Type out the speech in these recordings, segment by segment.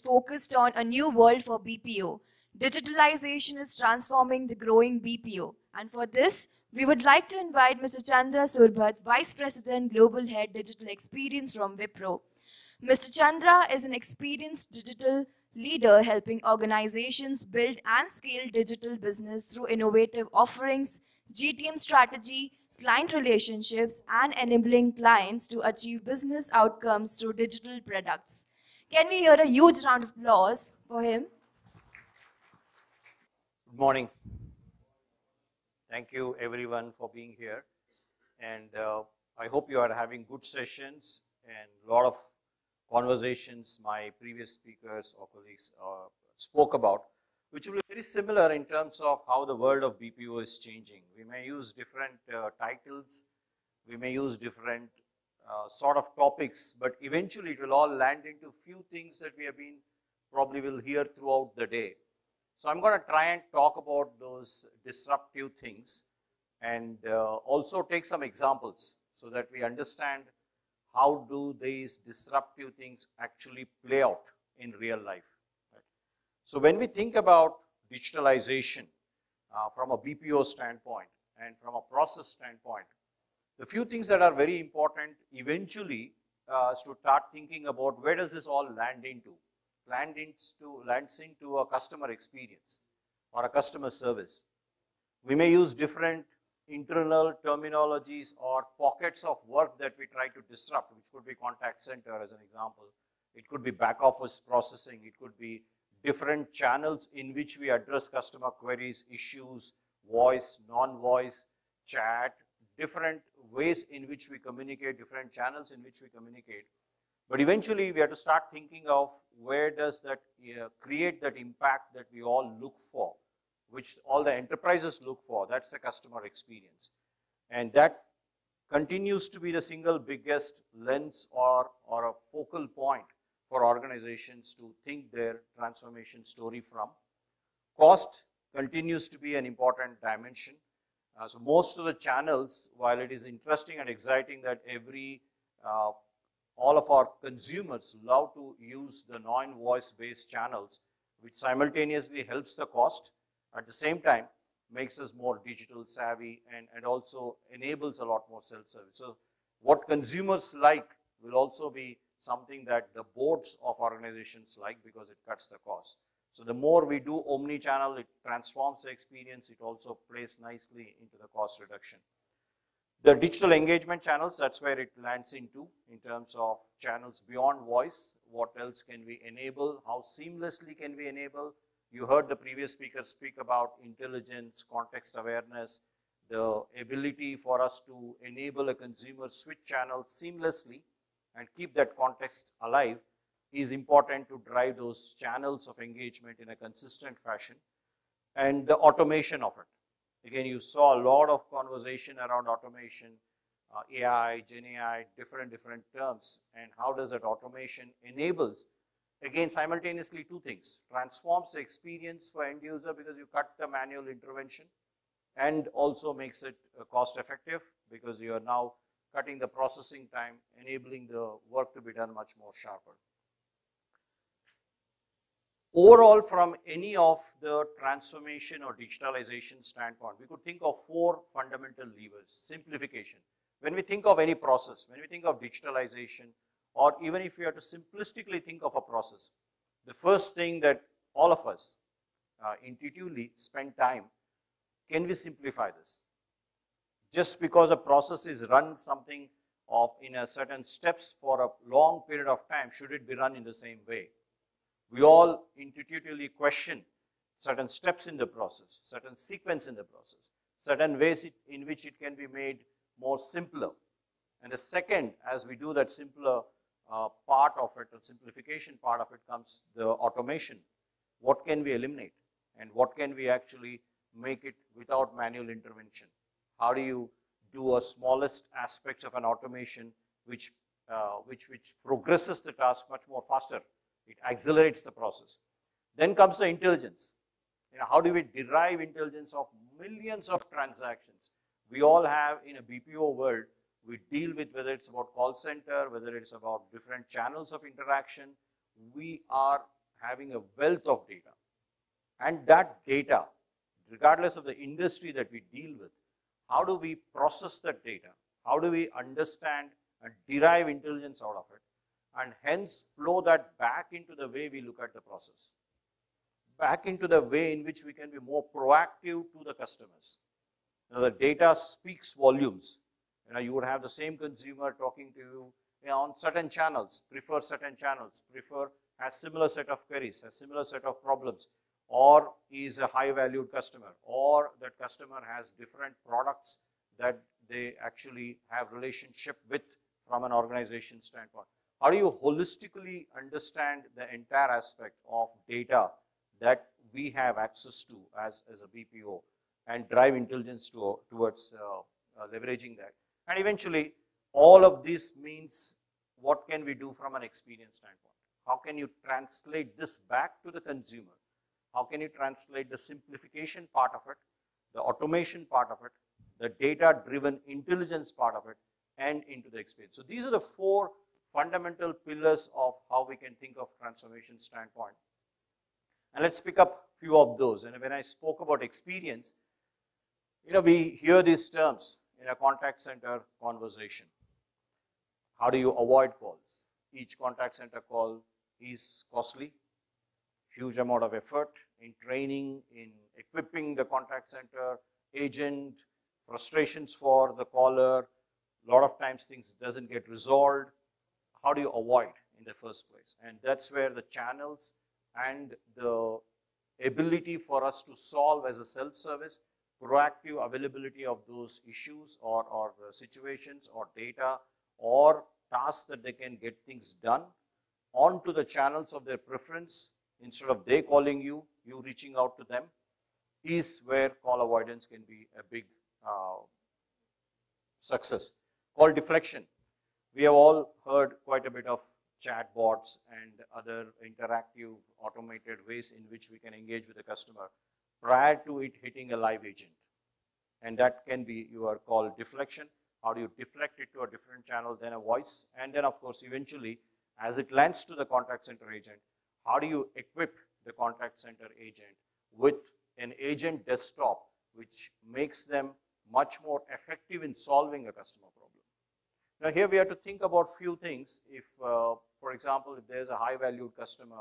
focused on a new world for BPO. Digitalization is transforming the growing BPO. And for this, we would like to invite Mr. Chandra Surbhat, Vice President, Global Head Digital Experience from Wipro. Mr. Chandra is an experienced digital leader helping organizations build and scale digital business through innovative offerings, GTM strategy, client relationships, and enabling clients to achieve business outcomes through digital products. Can we hear a huge round of applause for him? Good morning. Thank you everyone for being here, and I hope you are having good sessions and a lot of conversations my previous speakers or colleagues spoke about, which will be very similar in terms of how the world of BPO is changing. We may use different titles, we may use different sort of topics, but eventually it will all land into few things that we have been probably will hear throughout the day. So I'm going to try and talk about those disruptive things and also take some examples so that we understand how do these disruptive things actually play out in real life. Right? So when we think about digitalization from a BPO standpoint and from a process standpoint, the few things that are very important eventually is to start thinking about where does this all land into. Lands into a customer experience or a customer service. We may use different internal terminologies or pockets of work that we try to disrupt, which could be contact center as an example. It could be back office processing. It could be different channels in which we address customer queries, issues, voice, non-voice, chat, different ways in which we communicate, different channels in which we communicate. But eventually, we have to start thinking of where does that create that impact that we all look for, which all the enterprises look for. That's the customer experience. And that continues to be the single biggest lens or a focal point for organizations to think their transformation story from. Cost continues to be an important dimension. So most of the channels, while it is interesting and exciting that all of our consumers love to use the non-voice based channels, which simultaneously helps the cost, at the same time makes us more digital savvy and also enables a lot more self-service. So what consumers like will also be something that the boards of organizations like because it cuts the cost. So the more we do omni-channel, it transforms the experience, it also plays nicely into the cost reduction. The digital engagement channels, that's where it lands into in terms of channels beyond voice. What else can we enable? How seamlessly can we enable? You heard the previous speaker speak about intelligence, context awareness, the ability for us to enable a consumer switch channel seamlessly and keep that context alive is important to drive those channels of engagement in a consistent fashion, and the automation of it. Again, you saw a lot of conversation around automation, AI, Gen AI, different terms, and how does that automation enables, again, simultaneously two things, transforms the experience for end user because you cut the manual intervention and also makes it cost effective because you are now cutting the processing time, enabling the work to be done much more sharper. Overall, from any of the transformation or digitalization standpoint, we could think of four fundamental levers. Simplification. When we think of any process, when we think of digitalization, or even if we have to simplistically think of a process, the first thing that all of us intuitively spend time, can we simplify this? Just because a process is run something of in a certain steps for a long period of time, should it be run in the same way? We all intuitively question certain steps in the process, certain sequence in the process, certain ways in which it can be made more simpler. And the second, as we do that simpler part of it, the simplification part of it, comes the automation. What can we eliminate? And what can we actually make it without manual intervention? How do you do a smallest aspects of an automation which progresses the task much more faster? It accelerates the process. Then comes the intelligence. How do we derive intelligence of millions of transactions? We all have, in a BPO world, we deal with whether it's about call center, whether it's about different channels of interaction. We are having a wealth of data. And that data, regardless of the industry that we deal with, how do we process that data? How do we understand and derive intelligence out of it? And hence flow that back into the way we look at the process, back into the way in which we can be more proactive to the customers. Now, the data speaks volumes. You would have the same consumer talking to you, on certain channels, has similar set of queries, has similar set of problems, or is a high valued customer, or that customer has different products that they actually have relationship with from an organization standpoint. How do you holistically understand the entire aspect of data that we have access to as a BPO and drive intelligence towards leveraging that? And eventually, all of this means what can we do from an experience standpoint? How can you translate this back to the consumer? How can you translate the simplification part of it, the automation part of it, the data-driven intelligence part of it, and into the experience? So these are the four fundamental pillars of how we can think of transformation standpoint. And let's pick up a few of those. And when I spoke about experience, we hear these terms in a contact center conversation. How do you avoid calls? Each contact center call is costly, huge amount of effort in training, in equipping the contact center agent, frustrations for the caller, a lot of times things doesn't get resolved. How do you avoid in the first place? And that's where the channels and the ability for us to solve as a self-service, proactive availability of those issues or situations or data or tasks that they can get things done onto the channels of their preference instead of they calling you, you reaching out to them, is where call avoidance can be a big success. Call deflection. We have all heard quite a bit of chatbots and other interactive automated ways in which we can engage with the customer prior to it hitting a live agent. And that can be your call deflection. How do you deflect it to a different channel than a voice? And then of course, eventually, as it lands to the contact center agent, how do you equip the contact center agent with an agent desktop which makes them much more effective in solving a customer problem? Now here we have to think about few things. If, for example, if there's a high valued customer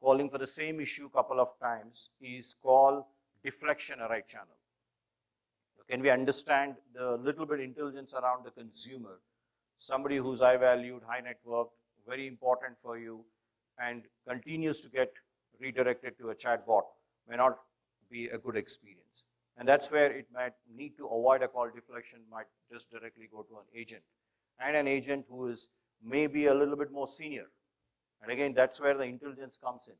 calling for the same issue a couple of times, is call deflection a right channel? Can we understand the little bit intelligence around the consumer? Somebody who's high valued, high network, very important for you, and continues to get redirected to a chatbot may not be a good experience. And that's where it might need to avoid a call deflection, might just directly go to an agent. And an agent who is maybe a little bit more senior. And again, that's where the intelligence comes in.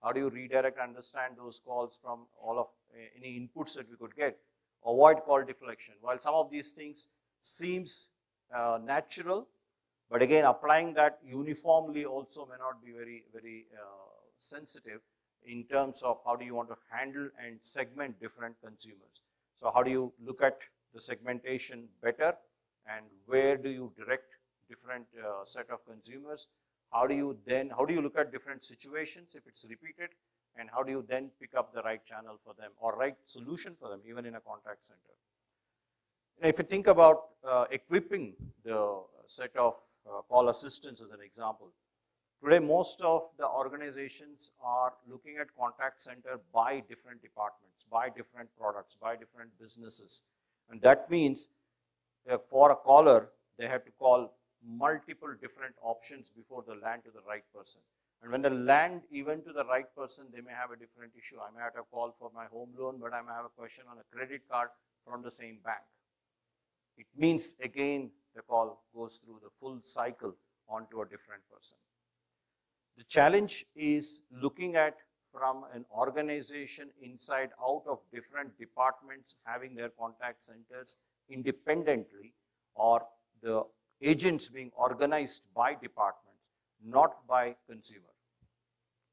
How do you redirect, understand those calls from all of any inputs that we could get? Avoid call deflection. While some of these things seems natural, but again, applying that uniformly also may not be very sensitive in terms of how do you want to handle and segment different consumers. So how do you look at the segmentation better, and where do you direct different set of consumers? How do you look at different situations if it's repeated, and how do you then pick up the right channel for them or right solution for them, even in a contact center? If you think about equipping the set of call assistants as an example, today most of the organizations are looking at contact center by different departments, by different products, by different businesses. And that means for a caller, they have to call multiple different options before they land to the right person. And when they land even to the right person, they may have a different issue. I may have to call for my home loan, but I may have a question on a credit card from the same bank. It means, again, the call goes through the full cycle onto a different person. The challenge is looking at from an organization inside out of different departments having their contact centers independently, or the agents being organized by departments, not by consumer.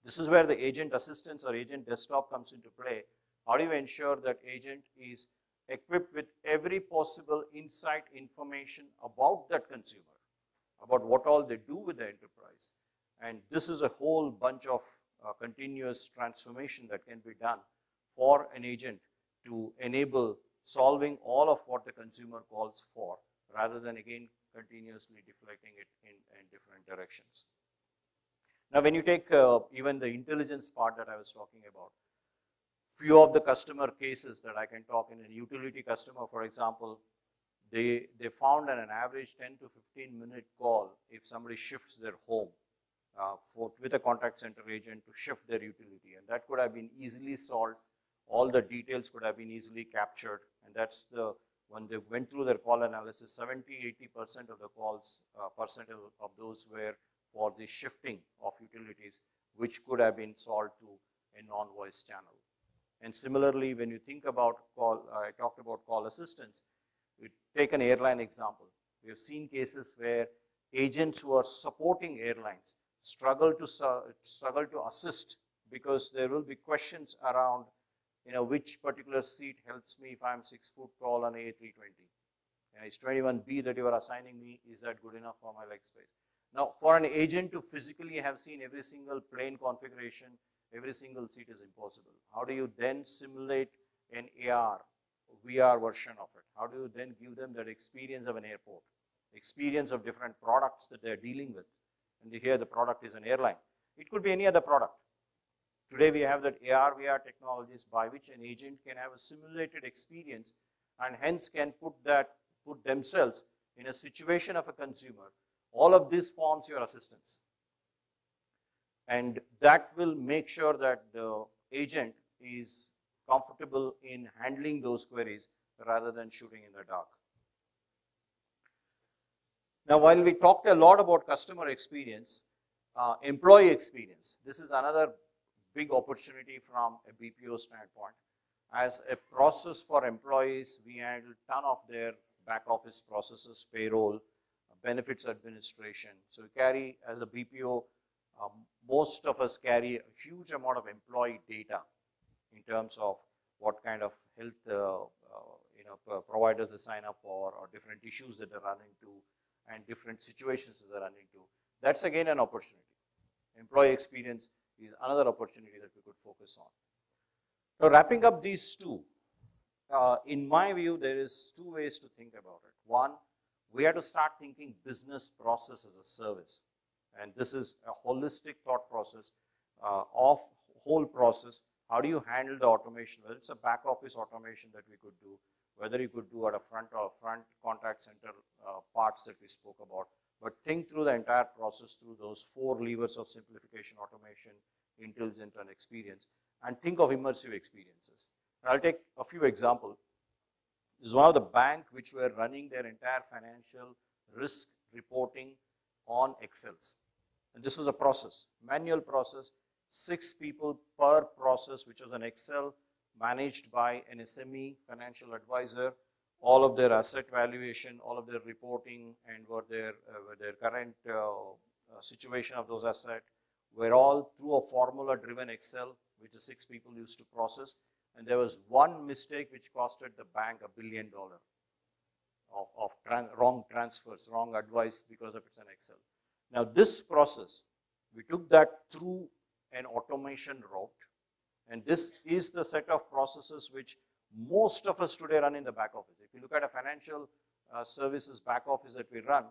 This is where the agent assistance or agent desktop comes into play. How do you ensure that agent is equipped with every possible insight information about that consumer, about what all they do with the enterprise? And this is a whole bunch of continuous transformation that can be done for an agent to enable solving all of what the consumer calls for, rather than again continuously deflecting it in different directions. Now, when you take even the intelligence part that I was talking about, few of the customer cases that I can talk in a utility customer, for example, they found an average 10 to 15 minute call if somebody shifts their home with a contact center agent to shift their utility, and that could have been easily solved. All the details could have been easily captured, and that's the, when they went through their call analysis, 70–80% of the calls, percent of those were for the shifting of utilities, which could have been solved through a non-voice channel. And similarly, when you think about call, I talked about call assistance. We take an airline example. We have seen cases where agents who are supporting airlines struggle to assist, because there will be questions around, which particular seat helps me if I'm 6 foot tall on A320. Is 21B that you are assigning me, is that good enough for my leg space? Now, for an agent to physically have seen every single plane configuration, every single seat is impossible. How do you then simulate an AR, VR version of it? How do you then give them that experience of an airport, experience of different products that they're dealing with? And here the product is an airline. It could be any other product. Today we have that AR, VR technologies by which an agent can have a simulated experience and hence can put themselves in a situation of a consumer. All of this forms your assistance. And that will make sure that the agent is comfortable in handling those queries rather than shooting in the dark. Now, while we talked a lot about customer experience, employee experience, this is another big opportunity from a BPO standpoint. As a process for employees, we handle a ton of their back office processes, payroll, benefits administration. So we carry, as a BPO, most of us carry a huge amount of employee data in terms of what kind of health providers they sign up for, or different issues that they run into, and different situations that they run into. That's again an opportunity. Employee experience is another opportunity that we could focus on. Now, wrapping up these two, in my view, there is two ways to think about it. One, we have to start thinking business process as a service. And this is a holistic thought process of whole process. How do you handle the automation? Well, it's a back office automation that we could do, whether you could do at a front contact center parts that we spoke about. But think through the entire process through those 4 levers of simplification, automation, intelligence, and experience, and think of immersive experiences. And I'll take a few examples. This is one of the bank which were running their entire financial risk reporting on Excels. And this was a process, manual process, 6 people per process, which was an Excel managed by an SME financial advisor. All of their asset valuation, all of their reporting, and what their current situation of those assets were all through a formula-driven Excel, which the 6 people used to process. And there was one mistake which costed the bank $1 billion of wrong transfers, wrong advice because of it's an Excel. Now this process, we took that through an automation route, and this is the set of processes which most of us today run in the back office. If you look at a financial services back office that we run,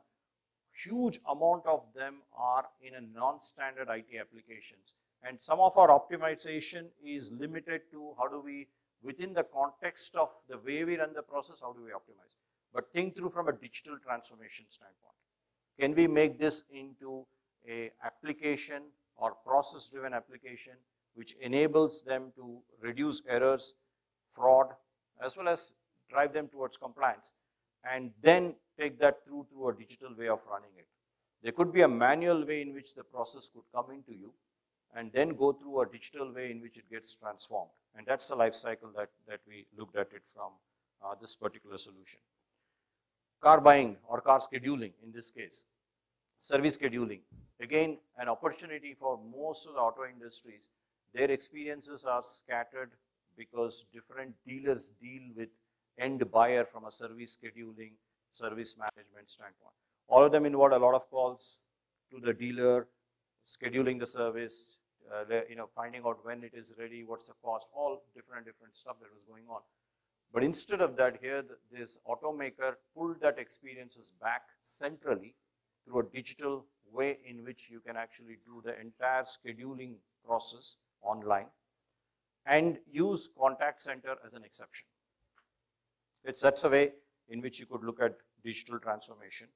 huge amount of them are in a non-standard IT applications. And some of our optimization is limited to how do we, within the context of the way we run the process, how do we optimize? But think through from a digital transformation standpoint. Can we make this into a application or process-driven application which enables them to reduce errors, fraud, as well as drive them towards compliance, and then take that through a digital way of running it. There could be a manual way in which the process could come into you, and then go through a digital way in which it gets transformed. And that's the life cycle that we looked at it from this particular solution. Car buying or car scheduling in this case, service scheduling. Again, an opportunity for most of the auto industries. Their experiences are scattered because different dealers deal with end buyer from a service scheduling, service management standpoint. All of them involve a lot of calls to the dealer, scheduling the service, finding out when it is ready, what's the cost, all different stuff that was going on. But instead of that, here this automaker pulled that experiences back centrally through a digital way in which you can actually do the entire scheduling process online and use contact center as an exception. That's a way in which you could look at digital transformation.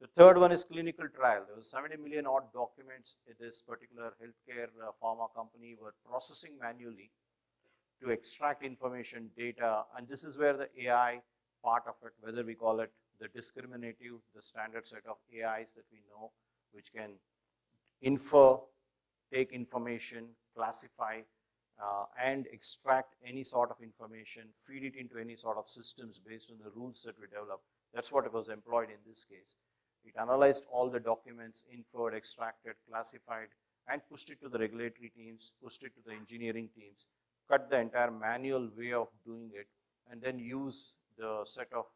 The third one is clinical trial. There was 70 million odd documents in this particular healthcare pharma company were processing manually to extract information, data, and this is where the AI part of it, whether we call it the discriminative, the standard set of AIs that we know, which can infer, take information, classify, and extract any sort of information, feed it into any sort of systems based on the rules that we develop. That's what was employed in this case. It analyzed all the documents, inferred, extracted, classified, and pushed it to the regulatory teams, pushed it to the engineering teams, cut the entire manual way of doing it, and then use the set of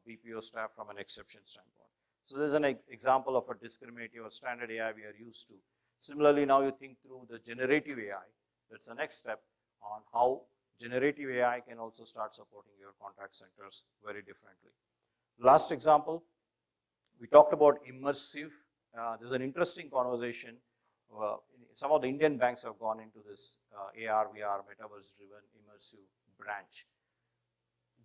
BPO staff from an exception standpoint. So there's an example of a discriminative or standard AI we are used to. Similarly, now you think through the generative AI. That's the next step on how generative AI can also start supporting your contact centers very differently. Last example, we talked about immersive. There's an interesting conversation. Some of the Indian banks have gone into this AR, VR, metaverse-driven immersive branch.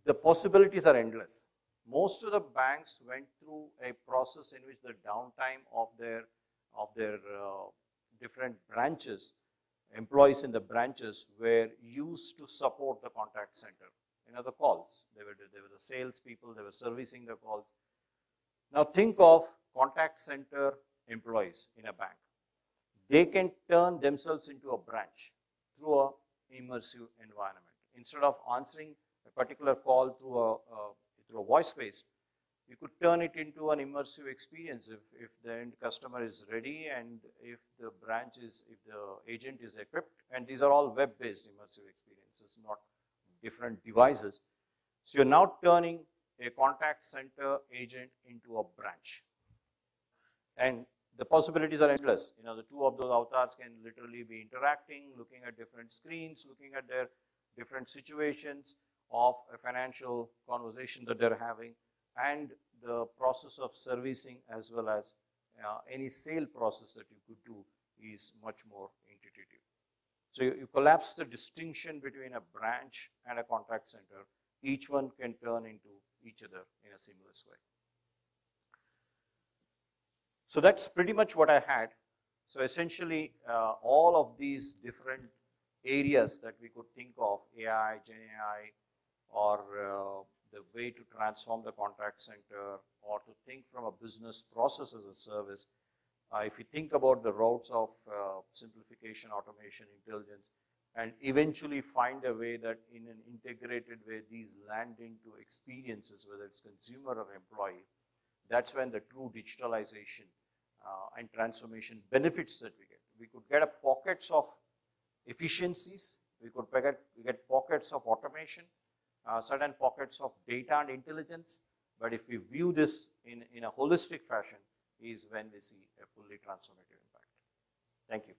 The possibilities are endless. Most of the banks went through a process in which the downtime of their different branches, employees in the branches were used to support the contact center. The calls. They were the sales people, they were servicing the calls. Now think of contact center employees in a bank. They can turn themselves into a branch through an immersive environment. Instead of answering a particular call through a voice-based, you could turn it into an immersive experience if the end customer is ready and if the agent is equipped. And these are all web-based immersive experiences, not different devices. So you're now turning a contact center agent into a branch. And the possibilities are endless. The two of those avatars can literally be interacting, looking at different screens, looking at their different situations of a financial conversation that they're having, and the process of servicing as well as any sale process that you could do is much more intuitive. So you collapse the distinction between a branch and a contact center. Each one can turn into each other in a seamless way. So that's pretty much what I had. So essentially, all of these different areas that we could think of, AI, Gen AI, or the way to transform the contact center, or to think from a business process as a service. If you think about the routes of simplification, automation, intelligence, and eventually find a way that in an integrated way these land into experiences, whether it's consumer or employee, that's when the true digitalization and transformation benefits that we get. We could get pockets of efficiencies, we could get pockets of automation, certain pockets of data and intelligence, but if we view this in a holistic fashion, is when we see a fully transformative impact. Thank you.